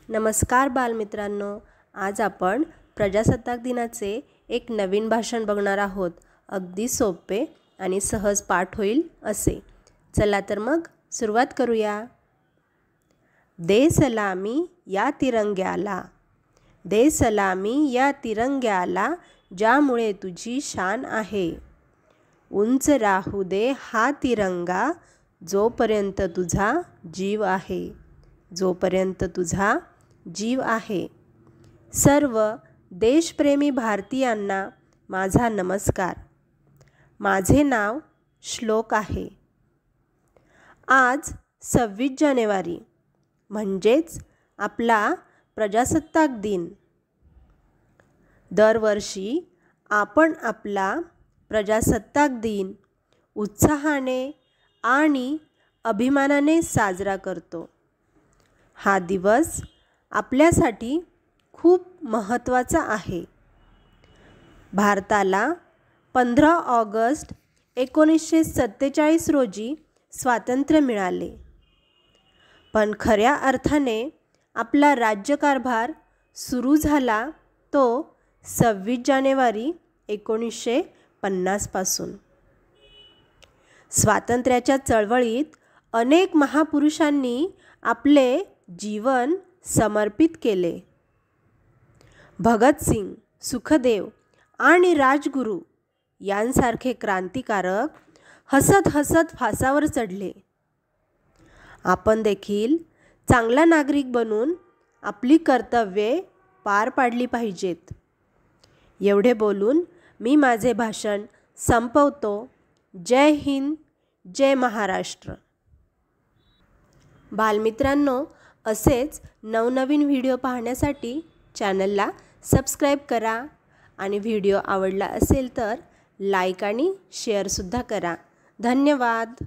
नमस्कार बालमित्रांनो, आज आपण प्रजासत्ताक दिनाचे एक नवीन भाषण बघणार आहोत। अगदी सोपे आणि सहज पाठ होईल असे। चला तर मग सुरुवात करूया। दे सलामी या तिरंग्याला, दे सलामी या तिरंग्याला, ज्यामुळे तुझी शान आहे। उंच राहू दे हा तिरंगा, जोपर्यंत तुझा जीव आहे, जोपर्यंत तुझा जीव आहे। सर्व देशप्रेमी भारतीयांना माझा नमस्कार। माझे नाव श्लोक आहे। आज 26 जानेवारी म्हणजेच आपला प्रजासत्ताक दिन। दरवर्षी आपण आपला प्रजासत्ताक दिन उत्साहाने आणि अभिमानाने साजरा करतो। हा दिवस आपल्यासाठी खूप महत्त्वाचा आहे। भारताला 15 ऑगस्ट 1947 रोजी स्वातंत्र्य मिळाले, पण खऱ्या अर्थाने आपला राज्यकारभार सुरू झाला तो 26 जानेवारी 1950 पासून। स्वातंत्र्याच्या चळवळीत अनेक महापुरुषांनी आपले जीवन समर्पित केले। भगतसिंग, सुखदेव आणि राजगुरू यांसारखे क्रांतिकारक हसत हसत फासावर चढले। आपण देखील चांगला नागरिक बनून आपली कर्तव्ये पार पाडली पाहिजेत। एवढे बोलून मी माझे भाषण संपवतो। जय हिंद, जय महाराष्ट्र। बालमित्रांनो, असेच नवनवीन व्हिडिओ पाहण्यासाठी चॅनलला सबस्क्राईब करा आणि व्हिडिओ आवडला असेल तर लाईक आणि शेअरसुद्धा करा। धन्यवाद।